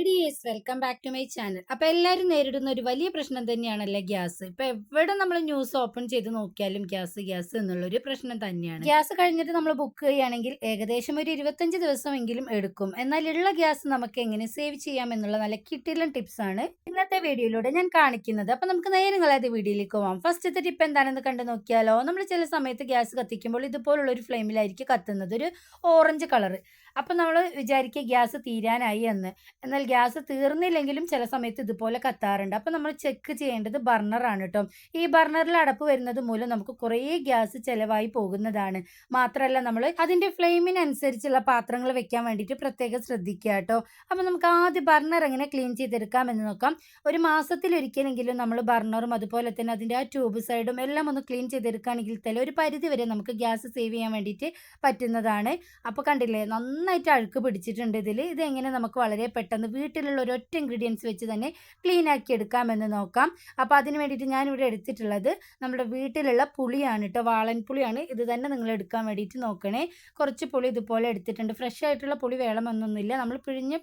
Hi dears, welcome back to my channel. അപ്പോൾ എല്ലാവരും നേരിടുന്ന ഒരു വലിയ പ്രശ്നം തന്നെയാണല്ലേ ഗ്യാസ്. ഇപ്പോൾ എവിടെ നമ്മൾ ന്യൂസ് ഓപ്പൺ ചെയ്ത് നോക്കിയാലും ഗ്യാസ് ഗ്യാസ് എന്നുള്ളൊരു പ്രശ്നം തന്നെയാണ്. ഗ്യാസ് കഴിഞ്ഞിട്ട് നമ്മൾ ബുക്ക് ചെയ്യുകയാണെങ്കിൽ ഏകദേശം ഒരു 25 ദിവസമെങ്കിലും എടുക്കും. എന്നാൽ ഉള്ള ഗ്യാസ് നമുക്ക് എങ്ങനെ സേവ് ചെയ്യാം എന്നുള്ള നല്ല കിട്ടിലും ടിപ്സാണ് ഇന്നത്തെ വീഡിയോയിലൂടെ ഞാൻ കാണിക്കുന്നത്. അപ്പോൾ നമുക്ക് നേരെ നിങ്ങളത് വീഡിയോയിലേക്ക് പോകാം. ഫസ്റ്റത്തെ ടിപ്പ് എന്താണെന്ന് കണ്ടു നോക്കിയാലോ. നമ്മൾ ചില സമയത്ത് ഗ്യാസ് കത്തിക്കുമ്പോൾ ഇതുപോലുള്ള ഒരു ഫ്ലെയിമിലായിരിക്കും കത്തുന്നത്, ഒരു ഓറഞ്ച് കളർ. അപ്പം നമ്മൾ വിചാരിക്കുക ഗ്യാസ് തീരാനായി എന്ന്. എന്നാൽ ഗ്യാസ് തീർന്നില്ലെങ്കിലും ചില സമയത്ത് ഇതുപോലെ കത്താറുണ്ട്. അപ്പം നമ്മൾ ചെക്ക് ചെയ്യേണ്ടത് ബർണറാണ് കേട്ടോ. ഈ ബർണറിൽ അടപ്പ് വരുന്നത് മൂലം നമുക്ക് കുറേ ഗ്യാസ് ചിലവായി പോകുന്നതാണ്. മാത്രമല്ല നമ്മൾ അതിൻ്റെ ഫ്ലെയിമിനനുസരിച്ചുള്ള പാത്രങ്ങൾ വെക്കാൻ വേണ്ടിയിട്ട് പ്രത്യേകം ശ്രദ്ധിക്കുക കേട്ടോ. അപ്പം നമുക്ക് ആദ്യം ബർണർ എങ്ങനെ ക്ലീൻ ചെയ്തെടുക്കാം എന്ന് നോക്കാം. ഒരു മാസത്തിലൊരിക്കലെങ്കിലും നമ്മൾ ബർണറും അതുപോലെ തന്നെ അതിൻ്റെ ആ ട്യൂബ് സൈഡും എല്ലാം ഒന്ന് ക്ലീൻ ചെയ്തെടുക്കുകയാണെങ്കിൽ തന്നെ ഒരു പരിധി വരെ നമുക്ക് ഗ്യാസ് സേവ് ചെയ്യാൻ വേണ്ടിയിട്ട് പറ്റുന്നതാണ്. അപ്പോൾ കണ്ടില്ലേ, നന്നായിട്ട് അഴുക്ക് പിടിച്ചിട്ടുണ്ട് ഇതിൽ. ഇതെങ്ങനെ നമുക്ക് വളരെ പെട്ടെന്ന് വീട്ടിലുള്ള ഒരൊറ്റ ഇൻഗ്രീഡിയൻസ് വെച്ച് തന്നെ ക്ലീൻ ആക്കി എടുക്കാമെന്ന് നോക്കാം. അപ്പോൾ അതിന് വേണ്ടിയിട്ട് ഞാനിവിടെ എടുത്തിട്ടുള്ളത് നമ്മുടെ വീട്ടിലുള്ള പുളിയാണ് കേട്ടോ, വാളൻ പുളിയാണ്. ഇത് തന്നെ നിങ്ങൾ എടുക്കാൻ വേണ്ടിയിട്ട് നോക്കണേ. കുറച്ച് പുളി ഇതുപോലെ എടുത്തിട്ടുണ്ട്. ഫ്രഷ് ആയിട്ടുള്ള പുളി വേണമെന്നൊന്നുമില്ല. നമ്മൾ പിഴിഞ്ഞ്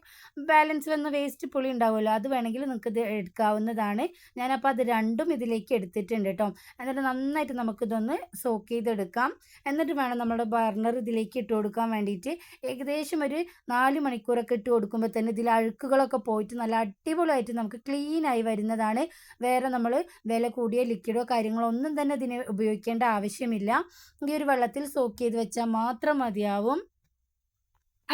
ബാലൻസ് വന്ന വേസ്റ്റ് പുളി ഉണ്ടാവുമല്ലോ, അത് വേണമെങ്കിൽ നിങ്ങൾക്ക് ഇത് എടുക്കാവുന്നതാണ്. ഞാനപ്പോൾ അത് രണ്ടും ഇതിലേക്ക് എടുത്തിട്ടുണ്ട് കേട്ടോ. എന്നിട്ട് നന്നായിട്ട് നമുക്കിതൊന്ന് സോക്ക് ചെയ്തെടുക്കാം. എന്നിട്ട് വേണം നമ്മുടെ ബർണർ ഇതിലേക്ക് ഇട്ട് കൊടുക്കാൻ വേണ്ടിയിട്ട്. ഏകദേശം ഒരു 4 മണിക്കൂറൊക്കെ ഇട്ട് കൊടുക്കുമ്പോൾ തന്നെ ഇതിൽ അഴുക്കുകളൊക്കെ പോയിട്ട് നല്ല അടിപൊളിയായിട്ട് നമുക്ക് ക്ലീനായി വരുന്നതാണ്. വേറെ നമ്മൾ വില കൂടിയ ലിക്വിഡോ കാര്യങ്ങളോ ഒന്നും തന്നെ ഇതിന് ഉപയോഗിക്കേണ്ട ആവശ്യമില്ല. ഈ ഒരു വെള്ളത്തിൽ സോക്ക് ചെയ്ത് വെച്ചാൽ മാത്രം മതിയാവും.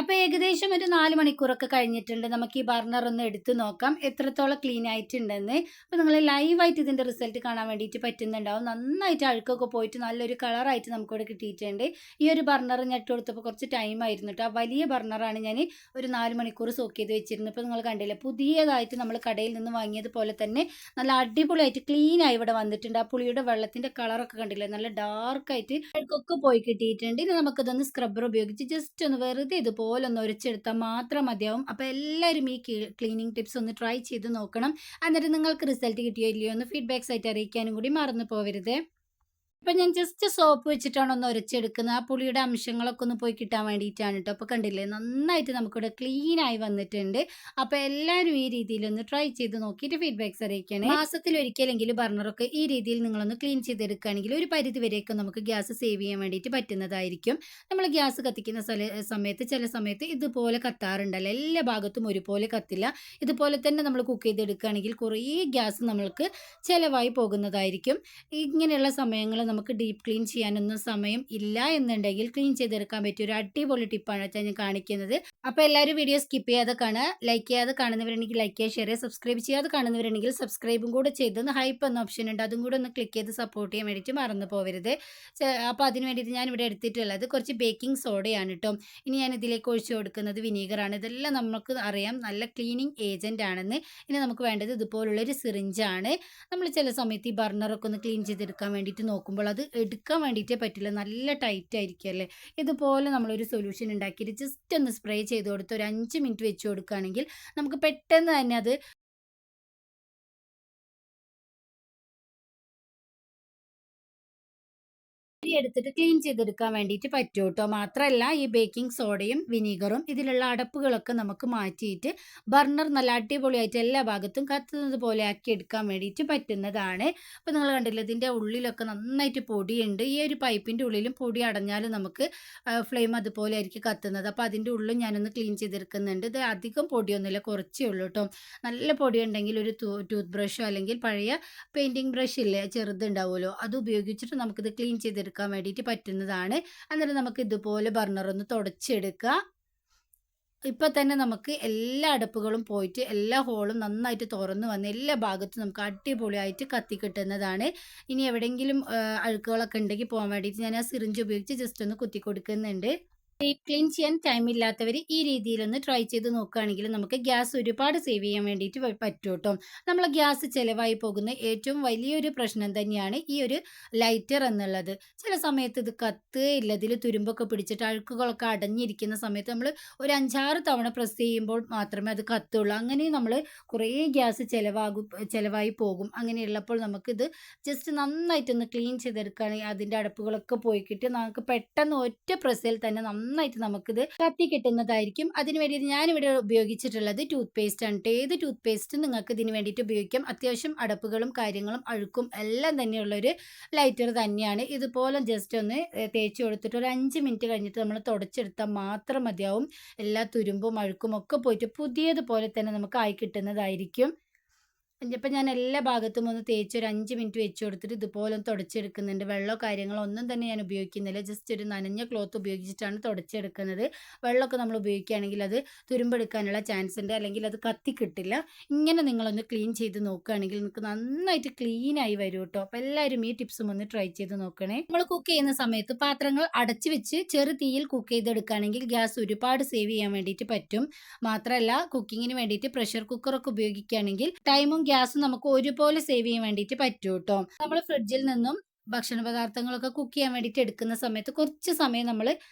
അപ്പോൾ ഏകദേശം ഒരു 4 മണിക്കൂറൊക്കെ കഴിഞ്ഞിട്ടുണ്ട്. നമുക്ക് ഈ ബർണർ ഒന്ന് എടുത്ത് നോക്കാം എത്രത്തോളം ക്ലീൻ ആയിട്ടുണ്ടെന്ന്. അപ്പോൾ നിങ്ങൾ ലൈവായിട്ട് ഇതിൻ്റെ റിസൾട്ട് കാണാൻ വേണ്ടിയിട്ട് പറ്റുന്നുണ്ടാവും. നന്നായിട്ട് അഴുക്കൊക്കെ പോയിട്ട് നല്ലൊരു കളറായിട്ട് നമുക്കിവിടെ കിട്ടിയിട്ടുണ്ട്. ഈ ഒരു ബർണർ ഞാൻ ഇട്ട് കൊടുത്തപ്പോൾ കുറച്ച് ടൈം ആയിരുന്നു കേട്ടോ. ആ വലിയ ബർണറാണ് ഞാൻ ഒരു 4 മണിക്കൂർ സോക്ക് ചെയ്ത് വെച്ചിരുന്നത്. ഇപ്പോൾ നിങ്ങൾ കണ്ടില്ലേ, പുതിയതായിട്ട് നമ്മൾ കടയിൽ നിന്ന് വാങ്ങിയതുപോലെ തന്നെ നല്ല അടിപൊളിയായിട്ട് ക്ലീനായി ഇവിടെ വന്നിട്ടുണ്ട്. ആ പുളിയുടെ വെള്ളത്തിൻ്റെ കളറൊക്കെ കണ്ടില്ലേ, നല്ല ഡാർക്കായിട്ട് അഴുക്കൊക്കെ പോയി കിട്ടിയിട്ടുണ്ട്. ഇനി നമുക്കിതൊന്ന് സ്ക്രബ്ബർ ഉപയോഗിച്ച് ജസ്റ്റ് ഒന്ന് വെറുതെ ഇതുപോലെ ഒന്ന് ഉരച്ചെടുത്താൽ മാത്രം മതിയാവും. അപ്പോൾ എല്ലാവരും ഈ ക്ലീനിങ് ടിപ്സ് ഒന്ന് ട്രൈ ചെയ്ത് നോക്കണം. എന്നിട്ട് നിങ്ങൾക്ക് റിസൾട്ട് കിട്ടിയോ ഇല്ലയോ എന്ന് ഫീഡ്ബാക്സ് ആയിട്ട് അറിയിക്കാനും കൂടി മറന്നു പോകരുത്. ഇപ്പം ഞാൻ ജസ്റ്റ് സോപ്പ് വെച്ചിട്ടാണ് ഒന്ന് ഉരച്ചെടുക്കുന്നത്. ആ പുളിയുടെ അംശങ്ങളൊക്കെ ഒന്ന് പോയി കിട്ടാൻ വേണ്ടിയിട്ടാണ് കേട്ടോ. അപ്പോൾ കണ്ടില്ലേ, നന്നായിട്ട് നമുക്കിവിടെ ക്ലീനായി വന്നിട്ടുണ്ട്. അപ്പോൾ എല്ലാവരും ഈ രീതിയിലൊന്ന് ട്രൈ ചെയ്ത് നോക്കിയിട്ട് ഫീഡ്ബാക്സ് അറിയിക്കണേ. മാസത്തിലൊരിക്കലെങ്കിലും ബർണറൊക്കെ ഈ രീതിയിൽ നിങ്ങളൊന്ന് ക്ലീൻ ചെയ്തെടുക്കുകയാണെങ്കിൽ ഒരു പരിധി വരെയൊക്കെ നമുക്ക് ഗ്യാസ് സേവ് ചെയ്യാൻ വേണ്ടിയിട്ട് പറ്റുന്നതായിരിക്കും. നമ്മൾ ഗ്യാസ് കത്തിക്കുന്ന സമയത്ത് ചില സമയത്ത് ഇതുപോലെ കത്താറുണ്ടല്ലോ, എല്ലാ ഭാഗത്തും ഒരുപോലെ കത്തില്ല. ഇതുപോലെ തന്നെ നമ്മൾ കുക്ക് ചെയ്തെടുക്കുകയാണെങ്കിൽ കുറേ ഗ്യാസ് നമ്മൾക്ക് ചിലവായി പോകുന്നതായിരിക്കും. ഇങ്ങനെയുള്ള സമയങ്ങൾ നമുക്ക് ഡീപ്പ് ക്ലീൻ ചെയ്യാനൊന്നും സമയം ഇല്ല എന്നുണ്ടെങ്കിൽ ക്ലീൻ ചെയ്തെടുക്കാൻ പറ്റിയ ഒരു അടിപൊളി ടിപ്പാണ് ഞാൻ കാണിക്കുന്നത്. അപ്പോൾ എല്ലാവരും വീഡിയോ സ്കിപ്പ് ചെയ്യാതെ കാണുക. ലൈക്ക് ചെയ്യാതെ കാണുന്നവരുണ്ടെങ്കിൽ ലൈക്ക് ചെയ്യുക, ഷെയർ ചെയ്യുക. സബ്സ്ക്രൈബ് ചെയ്യാതെ കാണുന്നവരുണ്ടെങ്കിൽ സബ്സ്ക്രൈബും കൂടെ ചെയ്തൊന്ന് ഹൈപ്പ് എന്ന ഓപ്ഷൻ ഉണ്ട്, അതും കൂടെ ഒന്ന് ക്ലിക്ക് ചെയ്ത് സപ്പോർട്ട് ചെയ്യാൻ വേണ്ടിയിട്ട് മറന്നു പോകരുത്. അപ്പോൾ അതിന് വേണ്ടിയിട്ട് ഞാനിവിടെ എടുത്തിട്ടുള്ളത് കുറച്ച് ബേക്കിംഗ് സോഡയാണ് കേട്ടോ. ഇനി ഞാൻ ഇതിലേക്ക് ഒഴിച്ചു കൊടുക്കുന്നത് വിനീഗറാണ്. ഇതെല്ലാം നമുക്ക് അറിയാം നല്ല ക്ലീനിങ് ഏജൻ്റ് ആണെന്ന്. ഇനി നമുക്ക് വേണ്ടത് ഇതുപോലുള്ളൊരു സിറിഞ്ചാണ്. നമ്മൾ ചില സമയത്ത് ഈ ബർണറൊക്കെ ഒന്ന് ക്ലീൻ ചെയ്തെടുക്കാൻ വേണ്ടിയിട്ട് നോക്കുമ്പോൾ അത് എടുക്കാൻ വേണ്ടിയിട്ടേ പറ്റില്ല, നല്ല ടൈറ്റ് ആയിരിക്കും അല്ലേ. ഇതുപോലെ നമ്മളൊരു സൊല്യൂഷൻ ഉണ്ടാക്കിയിട്ട് ജസ്റ്റ് ഒന്ന് സ്പ്രേ ചെയ്ത് കൊടുത്ത് ഒരു 5 മിനിറ്റ് വെച്ച് കൊടുക്കുകയാണെങ്കിൽ നമുക്ക് പെട്ടെന്ന് തന്നെ അത് എടുത്തിട്ട് ക്ലീൻ ചെയ്തെടുക്കാൻ വേണ്ടിയിട്ട് പറ്റും കേട്ടോ. മാത്രമല്ല ഈ ബേക്കിംഗ് സോഡയും വിനീഗറും ഇതിലുള്ള അടപ്പുകളൊക്കെ നമുക്ക് മാറ്റിയിട്ട് ബർണർ നല്ല അടിപൊളിയായിട്ട് എല്ലാ ഭാഗത്തും കത്തുന്നത് പോലെ ആക്കി എടുക്കാൻ വേണ്ടിയിട്ട് പറ്റുന്നതാണ്. അപ്പോൾ നിങ്ങൾ കണ്ടില്ല, ഇതിൻ്റെ ഉള്ളിലൊക്കെ നന്നായിട്ട് പൊടിയുണ്ട്. ഈ ഒരു പൈപ്പിൻ്റെ ഉള്ളിലും പൊടി അടഞ്ഞാലും നമുക്ക് ഫ്ലെയിം അതുപോലെ ആയിരിക്കും കത്തുന്നത്. അപ്പോൾ അതിൻ്റെ ഉള്ളിൽ ഞാനൊന്ന് ക്ലീൻ ചെയ്തെടുക്കുന്നുണ്ട്. ഇത് അധികം പൊടിയൊന്നുമില്ല, കുറച്ചേ ഉള്ളൂ കേട്ടോ. നല്ല പൊടിയുണ്ടെങ്കിൽ ഒരു ടൂത്ത് ബ്രഷോ അല്ലെങ്കിൽ പഴയ പെയിൻറ്റിങ് ബ്രഷ് ഇല്ലേ, ചെറുതുണ്ടാവുമല്ലോ, അത് ഉപയോഗിച്ചിട്ട് നമുക്കിത് ക്ലീൻ ചെയ്തെടുക്കാൻ വേണ്ടിയിട്ട് പറ്റുന്നതാണ്. എന്നിട്ട് നമുക്ക് ഇതുപോലെ ബർണർ ഒന്ന് തുടച്ചെടുക്കുക. ഇപ്പം തന്നെ നമുക്ക് എല്ലാ അടപ്പുകളും പോയിട്ട് എല്ലാ ഹോളും നന്നായിട്ട് തുറന്നു വന്ന് എല്ലാ ഭാഗത്തും നമുക്ക് അടിപൊളിയായിട്ട് കത്തി കിട്ടുന്നതാണ്. ഇനി എവിടെയെങ്കിലും അഴുക്കുകളൊക്കെ ഉണ്ടെങ്കിൽ പോകാൻ വേണ്ടിയിട്ട് ഞാൻ ആ സിറിഞ്ച് ഉപയോഗിച്ച് ജസ്റ്റ് ഒന്ന് കുത്തി കൊടുക്കുന്നുണ്ട്. ഡീപ്പ് ക്ലീൻ ചെയ്യാൻ ടൈം ഇല്ലാത്തവർ ഈ രീതിയിലൊന്ന് ട്രൈ ചെയ്ത് നോക്കുകയാണെങ്കിൽ നമുക്ക് ഗ്യാസ് ഒരുപാട് സേവ് ചെയ്യാൻ വേണ്ടിയിട്ട് പറ്റും കേട്ടോ. നമ്മൾ ഗ്യാസ് ചിലവായി പോകുന്ന ഏറ്റവും വലിയൊരു പ്രശ്നം തന്നെയാണ് ഈ ഒരു ലൈറ്റർ എന്നുള്ളത്. ചില സമയത്ത് ഇത് കത്തുകയില്ല, ഇതിൽ തുരുമ്പൊക്കെ പിടിച്ചിട്ട് അഴുക്കുകളൊക്കെ അടഞ്ഞിരിക്കുന്ന സമയത്ത് നമ്മൾ ഒരു 5-6 തവണ പ്രസ് ചെയ്യുമ്പോൾ മാത്രമേ അത് കത്തുള്ളൂ. അങ്ങനെ നമ്മൾ കുറേ ഗ്യാസ് ചിലവായി പോകും. അങ്ങനെയുള്ളപ്പോൾ നമുക്കിത് ജസ്റ്റ് നന്നായിട്ടൊന്ന് ക്ലീൻ ചെയ്തെടുക്കുകയാണെങ്കിൽ അതിൻ്റെ അടപ്പുകളൊക്കെ പോയി കിട്ടി നമുക്ക് പെട്ടെന്ന് ഒറ്റ പ്രസ്സിൽ തന്നെ നന്നായിട്ട് നമുക്കിത് കത്തി കിട്ടുന്നതായിരിക്കും. അതിന് വേണ്ടിയിട്ട് ഞാനിവിടെ ഉപയോഗിച്ചിട്ടുള്ളത് ടൂത്ത് പേസ്റ്റ് ആണ്. ഏത് ടൂത്ത് പേസ്റ്റ് നിങ്ങൾക്ക് ഇതിന് വേണ്ടിയിട്ട് ഉപയോഗിക്കാം. അത്യാവശ്യം അടപ്പുകളും കാര്യങ്ങളും അഴുക്കും എല്ലാം തന്നെയുള്ളൊരു ലൈറ്റർ തന്നെയാണ്. ഇതുപോലെ ജസ്റ്റ് ഒന്ന് തേച്ച് കൊടുത്തിട്ട് ഒരു 5 മിനിറ്റ് കഴിഞ്ഞിട്ട് നമ്മൾ തുടച്ചെടുത്താൽ മാത്രം മതിയാവും. എല്ലാ തുരുമ്പും അഴുക്കും ഒക്കെ പോയിട്ട് പുതിയതുപോലെ തന്നെ നമുക്ക് ആയി കിട്ടുന്നതായിരിക്കും. ഇപ്പം ഞാൻ എല്ലാ ഭാഗത്തും ഒന്ന് തേച്ച് ഒരു 5 മിനിറ്റ് വെച്ച് കൊടുത്തിട്ട് ഇതുപോലെ ഒന്ന് തുടച്ചെടുക്കുന്നുണ്ട്. വെള്ളമോ കാര്യങ്ങളോ ഒന്നും തന്നെ ഞാൻ ഉപയോഗിക്കുന്നില്ല. ജസ്റ്റ് ഒരു നനഞ്ഞ ക്ലോത്ത് ഉപയോഗിച്ചിട്ടാണ് തുടച്ചെടുക്കുന്നത്. വെള്ളമൊക്കെ നമ്മൾ ഉപയോഗിക്കുകയാണെങ്കിൽ അത് തുരുമ്പെടുക്കാനുള്ള ചാൻസ് ഉണ്ട്. അല്ലെങ്കിൽ അത് കത്തി കിട്ടില്ല. ഇങ്ങനെ നിങ്ങളൊന്ന് ക്ലീൻ ചെയ്ത് നോക്കുകയാണെങ്കിൽ നിങ്ങൾക്ക് നന്നായിട്ട് ക്ലീനായി വരും കേട്ടോ. അപ്പോൾ എല്ലാവരും ഈ ടിപ്സും ഒന്ന് ട്രൈ ചെയ്ത് നോക്കണേ. നമ്മൾ കുക്ക് ചെയ്യുന്ന സമയത്ത് പാത്രങ്ങൾ അടച്ചു വെച്ച് ചെറു തീയിൽ കുക്ക് ചെയ്തെടുക്കുകയാണെങ്കിൽ ഗ്യാസ് ഒരുപാട് സേവ് ചെയ്യാൻ വേണ്ടിയിട്ട് പറ്റും. മാത്രമല്ല കുക്കിങ്ങിന് വേണ്ടിയിട്ട് പ്രഷർ കുക്കറൊക്കെ ഉപയോഗിക്കുകയാണെങ്കിൽ ടൈമും ഗ്യാസും നമുക്ക് ഒരുപോലെ സേവ് ചെയ്യാൻ വേണ്ടിയിട്ട് പറ്റും കേട്ടോ. നമ്മൾ ഫ്രിഡ്ജിൽ നിന്നും ഭക്ഷണ പദാർത്ഥങ്ങളൊക്കെ കുക്ക് ചെയ്യാൻ വേണ്ടിയിട്ട് എടുക്കുന്ന സമയത്ത് കുറച്ച് സമയം നമ്മൾ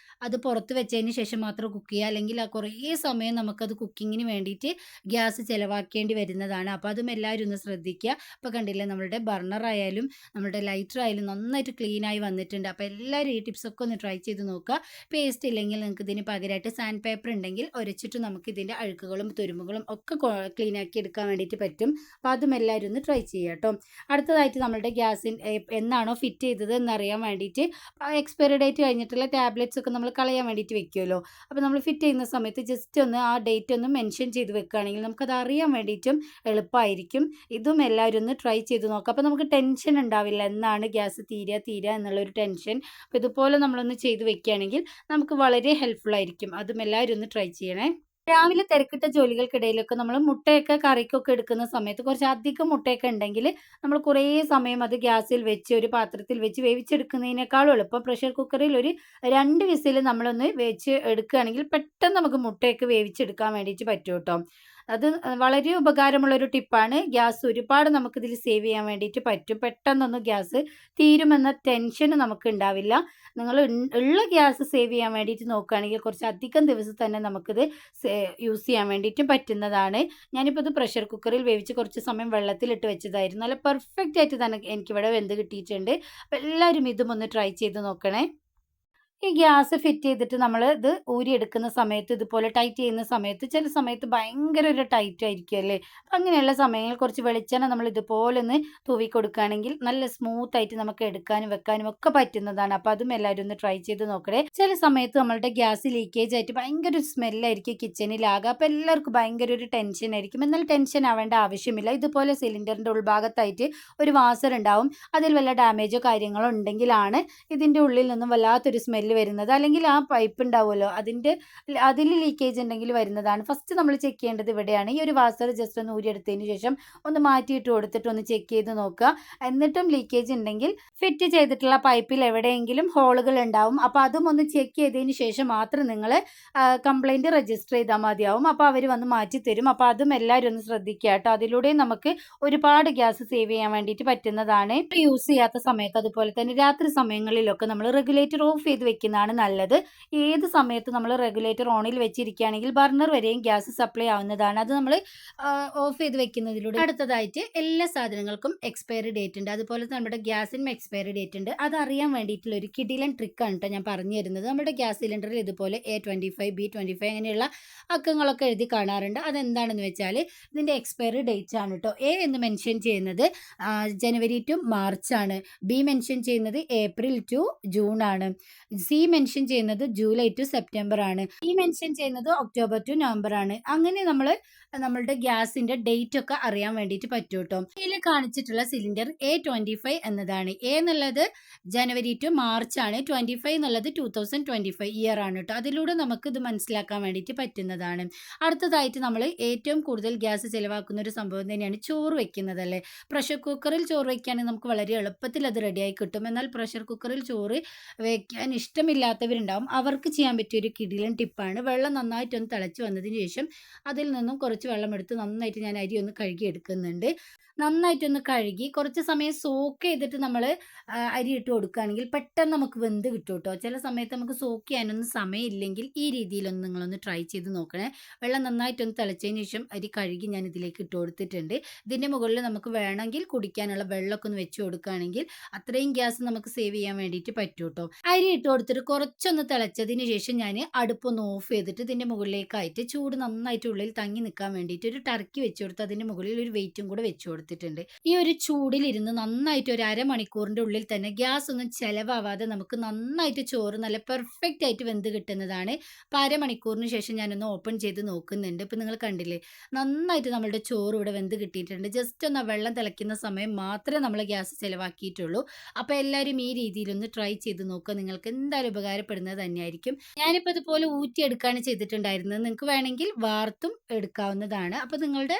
അത് പുറത്ത് വെച്ചതിന് ശേഷം മാത്രം കുക്ക് ചെയ്യുക. അല്ലെങ്കിൽ ആ കുറേ സമയം നമുക്കത് കുക്കിങ്ങിന് വേണ്ടിയിട്ട് ഗ്യാസ് ചിലവാക്കേണ്ടി വരുന്നതാണ്. അപ്പോൾ അതും എല്ലാവരും ഒന്ന് ശ്രദ്ധിക്കുക. അപ്പോൾ കണ്ടില്ലേ നമ്മളുടെ ബർണർ ആയാലും നമ്മുടെ ലൈറ്റർ ആയാലും നന്നായിട്ട് ക്ലീനായി വന്നിട്ടുണ്ട്. അപ്പോൾ എല്ലാവരും ഈ ടിപ്സൊക്കെ ഒന്ന് ട്രൈ ചെയ്ത് നോക്കുക. പേസ്റ്റ് ഇല്ലെങ്കിൽ നിങ്ങൾക്ക് ഇതിന് പകരമായിട്ട് സാൻഡ് പേപ്പർ ഉണ്ടെങ്കിൽ ഉരച്ചിട്ട് നമുക്ക് ഇതിൻ്റെ അഴുക്കുകളും തുരുമ്പുകളും ഒക്കെ ക്ലീനാക്കി എടുക്കാൻ വേണ്ടിയിട്ട് പറ്റും. അപ്പോൾ അതും എല്ലാവരും ഒന്ന് ട്രൈ ചെയ്യുക കേട്ടോ. അടുത്തതായിട്ട് നമ്മളുടെ ഗ്യാസിൻ എന്നാണോ ഫിറ്റ് ചെയ്തത് എന്നറിയാൻ വേണ്ടിയിട്ട് എക്സ്പയറി ഡേറ്റ് കഴിഞ്ഞിട്ടുള്ള ടാബ്ലറ്റ്സ് ഒക്കെ നമ്മൾ കളയാൻ വേണ്ടിയിട്ട് വെക്കുമല്ലോ. അപ്പോൾ നമ്മൾ ഫിറ്റ് ചെയ്യുന്ന സമയത്ത് ജസ്റ്റ് ഒന്ന് ആ ഡേറ്റ് ഒന്ന് മെൻഷൻ ചെയ്ത് വെക്കുകയാണെങ്കിൽ നമുക്കത് അറിയാൻ വേണ്ടിയിട്ടും എളുപ്പമായിരിക്കും. ഇതും എല്ലാവരും ഒന്ന് ട്രൈ ചെയ്ത് നോക്കാം. അപ്പോൾ നമുക്ക് ടെൻഷൻ ഉണ്ടാവില്ല എന്നാണ് ഗ്യാസ് തീരുക എന്നുള്ളൊരു ടെൻഷൻ. അപ്പോൾ ഇതുപോലെ നമ്മളൊന്ന് ചെയ്ത് വെക്കുകയാണെങ്കിൽ നമുക്ക് വളരെ ഹെൽപ്ഫുൾ ആയിരിക്കും. അതും എല്ലാവരും ഒന്ന് ട്രൈ ചെയ്യണേ. രാവിലെ തിരക്കിട്ട ജോലികൾക്കിടയിലൊക്കെ നമ്മൾ മുട്ടയൊക്കെ കറിക്കൊക്കെ എടുക്കുന്ന സമയത്ത് കുറച്ച് അധികം മുട്ടയൊക്കെ ഉണ്ടെങ്കിൽ നമ്മൾ കുറേ സമയം അത് ഗ്യാസിൽ വെച്ച് ഒരു പാത്രത്തിൽ വെച്ച് വേവിച്ചെടുക്കുന്നതിനേക്കാളും എളുപ്പം പ്രഷർ കുക്കറിൽ ഒരു 2 വിസിൽ നമ്മളൊന്ന് വെച്ച് എടുക്കുകയാണെങ്കിൽ പെട്ടെന്ന് നമുക്ക് മുട്ടയൊക്കെ വേവിച്ചെടുക്കാൻ വേണ്ടിയിട്ട് പറ്റും കേട്ടോ. അത് വളരെ ഉപകാരമുള്ളൊരു ടിപ്പാണ്. ഗ്യാസ് ഒരുപാട് നമുക്കിതിൽ സേവ് ചെയ്യാൻ വേണ്ടിയിട്ട് പറ്റും. പെട്ടെന്നൊന്നും ഗ്യാസ് തീരുമെന്ന ടെൻഷൻ നമുക്ക് ഉണ്ടാവില്ല. നിങ്ങൾ ഉള്ള ഗ്യാസ് സേവ് ചെയ്യാൻ വേണ്ടിയിട്ട് നോക്കുകയാണെങ്കിൽ കുറച്ച് അധികം ദിവസം തന്നെ നമുക്കിത് യൂസ് ചെയ്യാൻ വേണ്ടിയിട്ടും പറ്റുന്നതാണ്. ഞാനിപ്പോൾ ഇത് പ്രഷർ കുക്കറിൽ വേവിച്ച് കുറച്ച് സമയം വെള്ളത്തിലിട്ട് വെച്ചതായിരുന്നു. നല്ല പെർഫെക്റ്റ് ആയിട്ട് തന്നെ എനിക്കിവിടെ വെന്ത് കിട്ടിയിട്ടുണ്ട്. അപ്പോൾ എല്ലാവരും ഇതും ഒന്ന് ട്രൈ ചെയ്ത് നോക്കണേ. ഈ ഗ്യാസ് ഫിറ്റ് ചെയ്തിട്ട് നമ്മൾ ഇത് ഊരിയെടുക്കുന്ന സമയത്ത് ഇതുപോലെ ടൈറ്റ് ചെയ്യുന്ന സമയത്ത് ചില സമയത്ത് ഭയങ്കര ഒരു ടൈറ്റ് ആയിരിക്കും അല്ലേ. അങ്ങനെയുള്ള സമയങ്ങളിൽ കുറച്ച് വെളിച്ചെണ്ണ നമ്മൾ ഇതുപോലെ ഒന്ന് തൂവി കൊടുക്കുകയാണെങ്കിൽ നല്ല സ്മൂത്ത് ആയിട്ട് നമുക്ക് എടുക്കാനും വെക്കാനും ഒക്കെ പറ്റുന്നതാണ്. അപ്പോൾ അതും എല്ലാവരും ഒന്ന് ട്രൈ ചെയ്ത് നോക്കണേ. ചില സമയത്ത് നമ്മളുടെ ഗ്യാസ് ലീക്കേജ് ആയിട്ട് ഭയങ്കര ഒരു സ്മെല്ലായിരിക്കും കിച്ചണിലാകുക. അപ്പോൾ എല്ലാവർക്കും ഭയങ്കര ഒരു ടെൻഷൻ ആയിരിക്കും. എന്നാൽ ടെൻഷൻ ആവേണ്ട ആവശ്യമില്ല. ഇതുപോലെ സിലിണ്ടറിൻ്റെ ഉൾഭാഗത്തായിട്ട് ഒരു വാസർ ഉണ്ടാവും. അതിൽ വല്ല ഡാമേജോ കാര്യങ്ങളോ ഉണ്ടെങ്കിലാണ് ഇതിൻ്റെ ഉള്ളിൽ നിന്നും വല്ലാത്തൊരു സ്മെല്ല് വരുന്നത്. അല്ലെങ്കിൽ ആ പൈപ്പ് ഉണ്ടാവുമല്ലോ അതിൽ ലീക്കേജ് ഉണ്ടെങ്കിൽ വരുന്നതാണ്. ഫസ്റ്റ് നമ്മൾ ചെക്ക് ചെയ്യേണ്ടത് ഇവിടെയാണ്. ഈ ഒരു വാസർ ജസ്റ്റ് ഒന്ന് ഊരിയെടുത്തതിന് ശേഷം ഒന്ന് മാറ്റിയിട്ട് കൊടുത്തിട്ട് ഒന്ന് ചെക്ക് ചെയ്ത് നോക്കുക. എന്നിട്ടും ലീക്കേജ് ഉണ്ടെങ്കിൽ ഫിറ്റ് ചെയ്തിട്ടുള്ള പൈപ്പിൽ എവിടെയെങ്കിലും ഹോളുകൾ ഉണ്ടാവും. അപ്പോൾ അതും ഒന്ന് ചെക്ക് ചെയ്തതിന് ശേഷം മാത്രം നിങ്ങൾ കംപ്ലൈൻറ്റ് രജിസ്റ്റർ ചെയ്താൽ മതിയാവും. അപ്പോൾ അവർ വന്ന് മാറ്റി തരും. അപ്പോൾ അതും എല്ലാവരും ഒന്ന് ശ്രദ്ധിക്കുക കേട്ടോ. അതിലൂടെ നമുക്ക് ഒരുപാട് ഗ്യാസ് സേവ് ചെയ്യാൻ വേണ്ടിയിട്ട് പറ്റുന്നതാണ്. യൂസ് ചെയ്യാത്ത സമയത്ത് അതുപോലെ തന്നെ രാത്രി സമയങ്ങളിലൊക്കെ നമ്മൾ റെഗുലേറ്റർ ഓഫ് ചെയ്ത് വെക്കുന്നതാണ് നല്ലത്. ഏത് സമയത്ത് നമ്മൾ റെഗുലേറ്റർ ഓണിൽ വെച്ചിരിക്കുകയാണെങ്കിൽ ബർണർ വരെയും ഗ്യാസ് സപ്ലൈ ആവുന്നതാണ്. അത് നമ്മൾ ഓഫ് ചെയ്ത് വെക്കുന്നതിലൂടെ. അടുത്തതായിട്ട് എല്ലാ സാധനങ്ങൾക്കും എക്സ്പയറി ഡേറ്റ് ഉണ്ട്. അതുപോലെ നമ്മുടെ ഗ്യാസിനും എക്സ്പയറി ഡേറ്റ് ഉണ്ട്. അത് അറിയാൻ വേണ്ടിയിട്ടുള്ള ഒരു കിടിലൻ ട്രിക്കാണ് കേട്ടോ ഞാൻ പറഞ്ഞു തരുന്നത്. നമ്മുടെ ഗ്യാസ് സിലിണ്ടറിൽ ഇതുപോലെ A25 B25 അങ്ങനെയുള്ള അക്കങ്ങളൊക്കെ എഴുതി കാണാറുണ്ട്. അതെന്താണെന്ന് വെച്ചാൽ ഇതിൻ്റെ എക്സ്പയറി ഡേറ്റ് ആണ് കേട്ടോ. എ എന്ന് മെൻഷൻ ചെയ്യുന്നത് ജനുവരി ടു മാർച്ച് ആണ്. ബി മെൻഷൻ ചെയ്യുന്നത് ഏപ്രിൽ ടു ജൂൺ ആണ്. സി മെൻഷൻ ചെയ്യുന്നത് ജൂലൈ ടു സെപ്റ്റംബർ ആണ്. ഇ മെൻഷൻ ചെയ്യുന്നത് ഒക്ടോബർ ടു നവംബർ ആണ്. അങ്ങനെ നമ്മളുടെ ഗ്യാസിന്റെ ഡേറ്റ് ഒക്കെ അറിയാൻ വേണ്ടിയിട്ട് പറ്റും കേട്ടോ. ഇതിൽ കാണിച്ചിട്ടുള്ള സിലിണ്ടർ A25 എന്നതാണ്. എ എന്നുള്ളത് ജനുവരി ടു മാർച്ച് ആണ്. 25 എന്നുള്ളത് 2025 ഇയർ ആണ് കേട്ടോ. അതിലൂടെ നമുക്ക് ഇത് മനസ്സിലാക്കാൻ വേണ്ടിയിട്ട് പറ്റുന്നതാണ്. അടുത്തതായിട്ട് നമ്മൾ ഏറ്റവും കൂടുതൽ ഗ്യാസ് ചിലവാക്കുന്ന ഒരു സംഭവം തന്നെയാണ് ചോറ് വെക്കുന്നതല്ലേ. പ്രഷർ കുക്കറിൽ ചോറ് വയ്ക്കുകയാണെങ്കിൽ നമുക്ക് വളരെ എളുപ്പത്തിൽ അത് റെഡിയായി കിട്ടും. എന്നാൽ പ്രഷർ കുക്കറിൽ ചോറ് വയ്ക്കാൻ ഇഷ്ടമില്ലാത്തവരുണ്ടാവും. അവർക്ക് ചെയ്യാൻ പറ്റിയൊരു കിടിലൻ ടിപ്പാണ്. വെള്ളം നന്നായിട്ടൊന്ന് തിളച്ച് വന്നതിന് ശേഷം അതിൽ നിന്നും കുറച്ച് വെള്ളം എടുത്ത് നന്നായിട്ട് ഞാൻ അരി ഒന്ന് കഴുകി എടുക്കുന്നുണ്ട്. നന്നായിട്ടൊന്ന് കഴുകി കുറച്ച് സമയം സോക്ക് ചെയ്തിട്ട് നമ്മൾ അരി ഇട്ട് കൊടുക്കുകയാണെങ്കിൽ പെട്ടെന്ന് നമുക്ക് വെന്ത് കിട്ടും കേട്ടോ. ചില സമയത്ത് നമുക്ക് സോക്ക് ചെയ്യാനൊന്നും സമയമില്ലെങ്കിൽ ഈ രീതിയിലൊന്ന് നിങ്ങളൊന്ന് ട്രൈ ചെയ്ത് നോക്കണേ. വെള്ളം നന്നായിട്ടൊന്ന് തിളച്ചതിന് ശേഷം അരി കഴുകി ഞാൻ ഇതിലേക്ക് ഇട്ട് കൊടുത്തിട്ടുണ്ട്. ഇതിൻ്റെ മുകളിൽ നമുക്ക് വേണമെങ്കിൽ കുടിക്കാനുള്ള വെള്ളമൊക്കെ ഒന്ന് വെച്ച് കൊടുക്കുകയാണെങ്കിൽ അത്രയും ഗ്യാസ് നമുക്ക് സേവ് ചെയ്യാൻ വേണ്ടിയിട്ട് പറ്റും കേട്ടോ. അരി ഇട്ട് കൊടുത്തിട്ട് കുറച്ചൊന്ന് തിളച്ചതിന് ശേഷം ഞാൻ അടുപ്പൊന്ന് ഓഫ് ചെയ്തിട്ട് ഇതിൻ്റെ മുകളിലേക്കായിട്ട് ചൂട് നന്നായിട്ട് ഉള്ളിൽ തങ്ങി നിൽക്കാൻ വേണ്ടിയിട്ട് ഒരു ടർക്കി വെച്ച് കൊടുത്ത് അതിൻ്റെ മുകളിൽ ഒരു വെയിറ്റും കൂടെ വെച്ച് കൊടുത്തിട്ടുണ്ട്. ഈ ഒരു ചൂടിലിരുന്ന് നന്നായിട്ട് ഒരു അരമണിക്കൂറിൻ്റെ ഉള്ളിൽ തന്നെ ഗ്യാസ് ഒന്നും ചിലവാവാതെ നമുക്ക് നന്നായിട്ട് ചോറ് നല്ല പെർഫെക്റ്റ് ആയിട്ട് വെന്ത് കിട്ടുന്നതാണ്. അപ്പോൾ അരമണിക്കൂറിന് ശേഷം ഞാനൊന്ന് ഓപ്പൺ ചെയ്ത് നോക്കുന്നുണ്ട്. ഇപ്പം നിങ്ങൾ കണ്ടില്ലേ, നന്നായിട്ട് നമ്മളുടെ ചോറ് ഇവിടെ വെന്ത് കിട്ടിയിട്ടുണ്ട്. ജസ്റ്റ് ഒന്ന് വെള്ളം തിളയ്ക്കുന്ന സമയം മാത്രമേ നമ്മൾ ഗ്യാസ് ചിലവാക്കിയിട്ടുള്ളൂ. അപ്പോൾ എല്ലാവരും ഈ രീതിയിലൊന്ന് ട്രൈ ചെയ്ത് നോക്കുക. നിങ്ങൾക്ക് എന്തായാലും ഉപകാരപ്പെടുന്നത് തന്നെയായിരിക്കും. ഞാനിപ്പോൾ ഇതുപോലെ ഊറ്റിയെടുക്കുകയാണ് ചെയ്തിട്ടുണ്ടായിരുന്നത്. നിങ്ങൾക്ക് വേണമെങ്കിൽ വാർത്തും എടുക്കാവുന്നതാണ്. അപ്പോൾ നിങ്ങളുടെ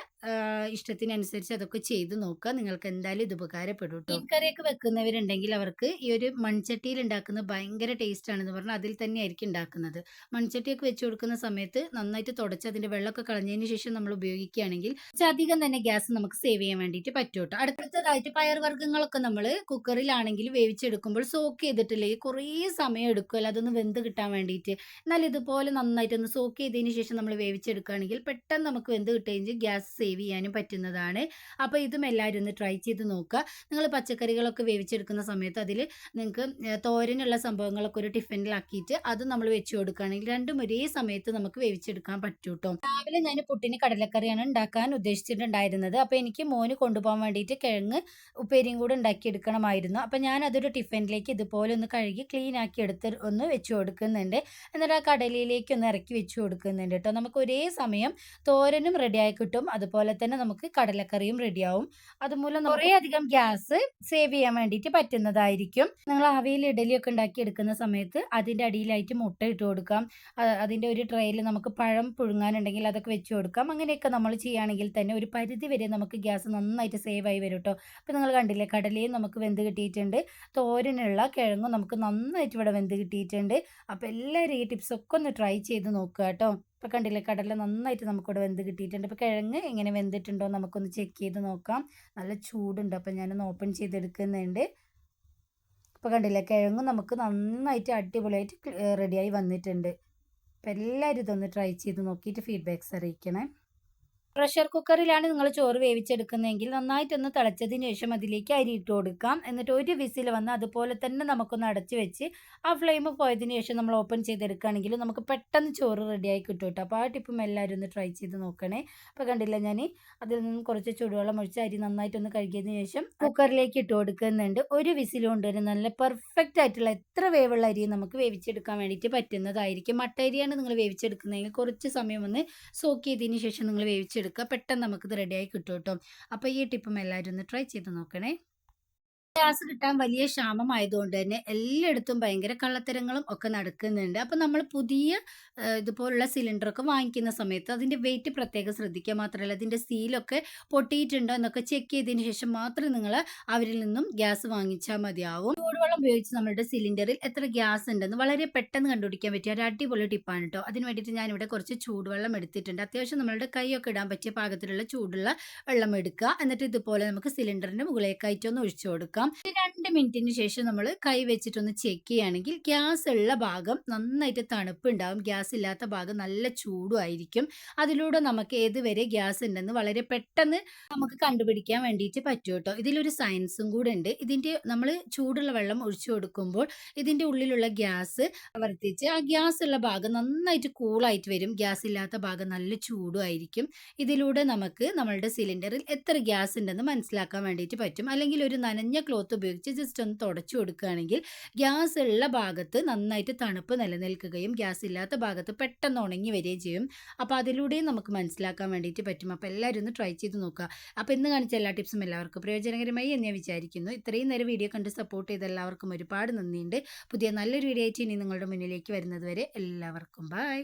ഇഷ്ടത്തിനനുസരിച്ച് അതൊക്കെ ചെയ്ത് നോക്കുക. നിങ്ങൾക്ക് എന്തായാലും ഇത് ഉപകാരപ്പെടും കേട്ടോ. മീൻ കറിയൊക്കെ വെക്കുന്നവരുണ്ടെങ്കിൽ അവർക്ക് ഈ ഒരു മൺചട്ടിയിൽ ഉണ്ടാക്കുന്നത് ഭയങ്കര ടേസ്റ്റ് ആണെന്ന് പറഞ്ഞാൽ അതിൽ തന്നെയായിരിക്കും ഉണ്ടാക്കുന്നത്. മൺചട്ടിയൊക്കെ വെച്ച് കൊടുക്കുന്ന സമയത്ത് നന്നായിട്ട് തുടച്ച് അതിൻ്റെ വെള്ളമൊക്കെ കളഞ്ഞതിന് ശേഷം നമ്മൾ ഉപയോഗിക്കുകയാണെങ്കിൽ അധികം തന്നെ ഗ്യാസ് നമുക്ക് സേവ് ചെയ്യാൻ വേണ്ടിയിട്ട് പറ്റും കേട്ടോ. അടുത്തതായിട്ട് പയർവർഗ്ഗങ്ങളൊക്കെ നമ്മൾ കുക്കറിലാണെങ്കിൽ വേവിച്ചെടുക്കുമ്പോൾ സോക്ക് ചെയ്തിട്ടില്ലെങ്കിൽ കുറേ സമയം എടുക്കുമല്ലോ അതൊന്ന് വെന്ത് കിട്ടാൻ വേണ്ടിയിട്ട്. എന്നാൽ ഇതുപോലെ നന്നായിട്ടൊന്ന് സോക്ക് ചെയ്തതിന് ശേഷം നമ്മൾ വേവിച്ചെടുക്കുകയാണെങ്കിൽ പെട്ടെന്ന് നമുക്ക് വെന്ത് കിട്ടുകയും ഗ്യാസ് സേവ് ചെയ്യാനും പറ്റുന്നതാണ്. അപ്പോൾ ഇതും എല്ലാവരും ഒന്ന് ട്രൈ ചെയ്ത് നോക്കുക. നിങ്ങൾ പച്ചക്കറികളൊക്കെ വേവിച്ചെടുക്കുന്ന സമയത്ത് അതിൽ നിങ്ങൾക്ക് തോരനുള്ള സംഭവങ്ങളൊക്കെ ഒരു ടിഫിനിലാക്കിയിട്ട് അത് നമ്മൾ വെച്ച് കൊടുക്കുകയാണെങ്കിൽ രണ്ടും ഒരേ സമയത്ത് നമുക്ക് വേവിച്ചെടുക്കാൻ പറ്റും കേട്ടോ. രാവിലെ ഞാൻ പുട്ടിന് കടലക്കറിയാണ് ഉണ്ടാക്കാൻ ഉദ്ദേശിച്ചിട്ടുണ്ടായിരുന്നത്. അപ്പോൾ എനിക്ക് മോന് കൊണ്ടുപോകാൻ വേണ്ടിയിട്ട് കിഴങ്ങ് ഉപ്പേരിയും കൂടെ ഉണ്ടാക്കിയെടുക്കണമായിരുന്നു. അപ്പോൾ ഞാൻ അതൊരു ടിഫിനിലേക്ക് ഇതുപോലെ ഒന്ന് കഴുകി ക്ലീൻ ആക്കി എടുത്ത് ഒന്ന് വെച്ച് കൊടുക്കുന്നുണ്ട്. എന്നിട്ട് ആ കടലയിലേക്ക് ഒന്ന് ഇറക്കി വെച്ച് കൊടുക്കുന്നുണ്ട് കേട്ടോ. നമുക്ക് ഒരേ സമയം തോരനും റെഡിയായി കിട്ടും, അതുപോലെ തന്നെ നമുക്ക് കടലക്കറിയും റെഡിയാവും. അതുമൂലം കുറേ അധികം ഗ്യാസ് സേവ് ചെയ്യാൻ വേണ്ടിയിട്ട് പറ്റുന്നതായിരിക്കും. നിങ്ങൾ ആവിയിൽ ഇഡലിയൊക്കെ ഉണ്ടാക്കി എടുക്കുന്ന സമയത്ത് അതിൻ്റെ അടിയിലായിട്ട് മുട്ട ഇട്ട് കൊടുക്കാം. അതിൻ്റെ ഒരു ട്രേയിൽ നമുക്ക് പഴം പുഴുങ്ങാനുണ്ടെങ്കിൽ അതൊക്കെ വെച്ച് കൊടുക്കാം. അങ്ങനെയൊക്കെ നമ്മൾ ചെയ്യുകയാണെങ്കിൽ തന്നെ ഒരു പരിധി വരെ നമുക്ക് ഗ്യാസ് നന്നായിട്ട് സേവ് ആയി വരും കേട്ടോ. അപ്പോൾ നിങ്ങൾ കണ്ടില്ലേ, കടലയും നമുക്ക് വെന്ത് കിട്ടിയിട്ടുണ്ട്, തോരനുള്ള കിഴങ്ങും നമുക്ക് നന്നായിട്ട് ഇവിടെ വെന്ത് കിട്ടിയിട്ടുണ്ട്. അപ്പോൾ എല്ലാവരും ഈ ടിപ്സൊക്കെ ഒന്ന് ട്രൈ ചെയ്ത് നോക്കുക കേട്ടോ. ഇപ്പോൾ കണ്ടില്ലേ, കടല നന്നായിട്ട് നമുക്കിവിടെ വെന്ത് കിട്ടിയിട്ടുണ്ട്. ഇപ്പോൾ കിഴങ്ങ് എങ്ങനെ വെന്തിട്ടുണ്ടോ നമുക്കൊന്ന് ചെക്ക് ചെയ്ത് നോക്കാം. നല്ല ചൂടുണ്ട്, അപ്പോൾ ഞാനൊന്ന് ഓപ്പൺ ചെയ്തെടുക്കുന്നുണ്ട്. ഇപ്പോൾ കണ്ടില്ലേ, കിഴങ്ങ് നമുക്ക് നന്നായിട്ട് അടിപൊളിയായിട്ട് റെഡിയായി വന്നിട്ടുണ്ട്. അപ്പോൾ എല്ലാവരും ഇതൊന്ന് ട്രൈ ചെയ്ത് നോക്കിയിട്ട് ഫീഡ്ബാക്ക്സ് അറിയിക്കണേ. പ്രഷർ കുക്കറിലാണ് നിങ്ങൾ ചോറ് വേവിച്ചെടുക്കുന്നതെങ്കിൽ നന്നായിട്ടൊന്ന് തിളച്ചതിന് ശേഷം അതിലേക്ക് അരി ഇട്ട് കൊടുക്കാം. എന്നിട്ട് ഒരു വിസിൽ വന്ന് അതുപോലെ തന്നെ നമുക്കൊന്ന് അടച്ച് വെച്ച് ആ ഫ്ലെയിം പോയതിന് ശേഷം നമ്മൾ ഓപ്പൺ ചെയ്തെടുക്കുകയാണെങ്കിൽ നമുക്ക് പെട്ടെന്ന് ചോറ് റെഡിയായി കിട്ടും കേട്ടോ. അപ്പോൾ ആ ടിപ്പും എല്ലാവരും ഒന്ന് ട്രൈ ചെയ്ത് നോക്കണേ. അപ്പോൾ കണ്ടില്ല, ഞാൻ അതിൽ നിന്നും കുറച്ച് ചൂടുവെള്ളം ഒഴിച്ച് അരി നന്നായിട്ടൊന്ന് കഴുകിയതിന് ശേഷം കുക്കറിലേക്ക് ഇട്ട് കൊടുക്കുന്നുണ്ട്. ഒരു വിസിൽ കൊണ്ടുവരും നല്ല പെർഫെക്റ്റ് ആയിട്ടുള്ള എത്ര വേവുള്ള അരിയും നമുക്ക് വേവിച്ചെടുക്കാൻ വേണ്ടിയിട്ട് പറ്റുന്നതായിരിക്കും. മട്ട അരിയാണ് നിങ്ങൾ വേവിച്ചെടുക്കുന്നതെങ്കിൽ കുറച്ച് സമയം ഒന്ന് സോക്ക് ചെയ്തതിന് ശേഷം നിങ്ങൾ വേവിച്ചെടുക്കുക. പെട്ടെന്ന് നമുക്കിത് റെഡിയായി കിട്ടും കേട്ടോ. അപ്പോൾ ഈ ടിപ്പും എല്ലാവരും ഒന്ന് ട്രൈ ചെയ്ത് നോക്കണേ. ഗ്യാസ് കിട്ടാൻ വലിയ ക്ഷാമമായതുകൊണ്ട് തന്നെ എല്ലായിടത്തും ഭയങ്കര കള്ളത്തരങ്ങളും ഒക്കെ നടക്കുന്നുണ്ട്. അപ്പോൾ നമ്മൾ പുതിയ ഇതുപോലുള്ള സിലിണ്ടറൊക്കെ വാങ്ങിക്കുന്ന സമയത്ത് അതിൻ്റെ വെയിറ്റ് പ്രത്യേകം ശ്രദ്ധിക്കുക. മാത്രമല്ല അതിൻ്റെ സീലൊക്കെ പൊട്ടിയിട്ടുണ്ടോ എന്നൊക്കെ ചെക്ക് ചെയ്തതിന് ശേഷം മാത്രം നിങ്ങൾ അവരിൽ നിന്നും ഗ്യാസ് വാങ്ങിച്ചാൽ മതിയാവും. ചൂടുവെള്ളം ഉപയോഗിച്ച് നമ്മളുടെ സിലിണ്ടറിൽ എത്ര ഗ്യാസ് ഉണ്ടെന്ന് വളരെ പെട്ടെന്ന് കണ്ടുപിടിക്കാൻ പറ്റിയ ഒരു അടിപൊളി ടിപ്പാണ് കേട്ടോ. അതിന് വേണ്ടിയിട്ട് ഞാനിവിടെ കുറച്ച് ചൂടുവെള്ളം എടുത്തിട്ടുണ്ട്. അത്യാവശ്യം നമ്മളുടെ കൈയൊക്കെ ഇടാൻ പറ്റിയ പാകത്തിലുള്ള ചൂടുള്ള വെള്ളം എടുക്കുക. എന്നിട്ട് ഇതുപോലെ നമുക്ക് സിലിണ്ടറിൻ്റെ മുകളിലേക്കായിട്ടൊന്ന് ഒഴിച്ചു കൊടുക്കാം. 2 മിനിറ്റിന് ശേഷം നമ്മൾ കൈ വെച്ചിട്ടൊന്ന് ചെക്ക് ചെയ്യുകയാണെങ്കിൽ ഗ്യാസ് ഉള്ള ഭാഗം നന്നായിട്ട് തണുപ്പുണ്ടാവും, ഗ്യാസ് ഇല്ലാത്ത ഭാഗം നല്ല ചൂടുമായിരിക്കും. അതിലൂടെ നമുക്ക് ഏതുവരെ ഗ്യാസ് ഉണ്ടെന്ന് വളരെ പെട്ടെന്ന് നമുക്ക് കണ്ടുപിടിക്കാൻ വേണ്ടിയിട്ട് പറ്റും കേട്ടോ. ഇതിലൊരു സയൻസും കൂടെ ഉണ്ട്. ഇതിൻ്റെ നമ്മൾ ചൂടുള്ള വെള്ളം ഒഴിച്ചു കൊടുക്കുമ്പോൾ ഇതിൻ്റെ ഉള്ളിലുള്ള ഗ്യാസ് പ്രവർത്തിച്ച് ആ ഗ്യാസ് ഉള്ള ഭാഗം നന്നായിട്ട് കൂളായിട്ട് വരും, ഗ്യാസ് ഇല്ലാത്ത ഭാഗം നല്ല ചൂടുമായിരിക്കും. ഇതിലൂടെ നമുക്ക് നമ്മളുടെ സിലിണ്ടറിൽ എത്ര ഗ്യാസ് ഉണ്ടെന്ന് മനസ്സിലാക്കാൻ വേണ്ടിയിട്ട് പറ്റും. അല്ലെങ്കിൽ ഒരു നനഞ്ഞ ക്ലോത്ത് ഉപയോഗിച്ച് ജസ്റ്റ് ഒന്ന് തുടച്ചു കൊടുക്കുകയാണെങ്കിൽ ഗ്യാസ് ഉള്ള ഭാഗത്ത് നന്നായിട്ട് തണുപ്പ് നിലനിൽക്കുകയും ഗ്യാസ് ഇല്ലാത്ത ഭാഗത്ത് പെട്ടെന്ന് ഉണങ്ങി വരികയും ചെയ്യും. അപ്പോൾ അതിലൂടെയും നമുക്ക് മനസ്സിലാക്കാൻ വേണ്ടിയിട്ട് പറ്റും. അപ്പോൾ എല്ലാവരും ഒന്ന് ട്രൈ ചെയ്ത് നോക്കുക. അപ്പോൾ ഇന്ന് കാണിച്ച എല്ലാ ടിപ്സും എല്ലാവർക്കും പ്രയോജനകരമായി എന്ന് ഞാൻ വിചാരിക്കുന്നു. ഇത്രയും നേരം വീഡിയോ കണ്ട് സപ്പോർട്ട് ചെയ്ത എല്ലാവർക്കും ഒരുപാട് നന്ദിയുണ്ട്. പുതിയ നല്ലൊരു വീഡിയോ ആയിട്ട് ഇനി നിങ്ങളുടെ മുന്നിലേക്ക് വരുന്നത് വരെ എല്ലാവർക്കും ബൈ.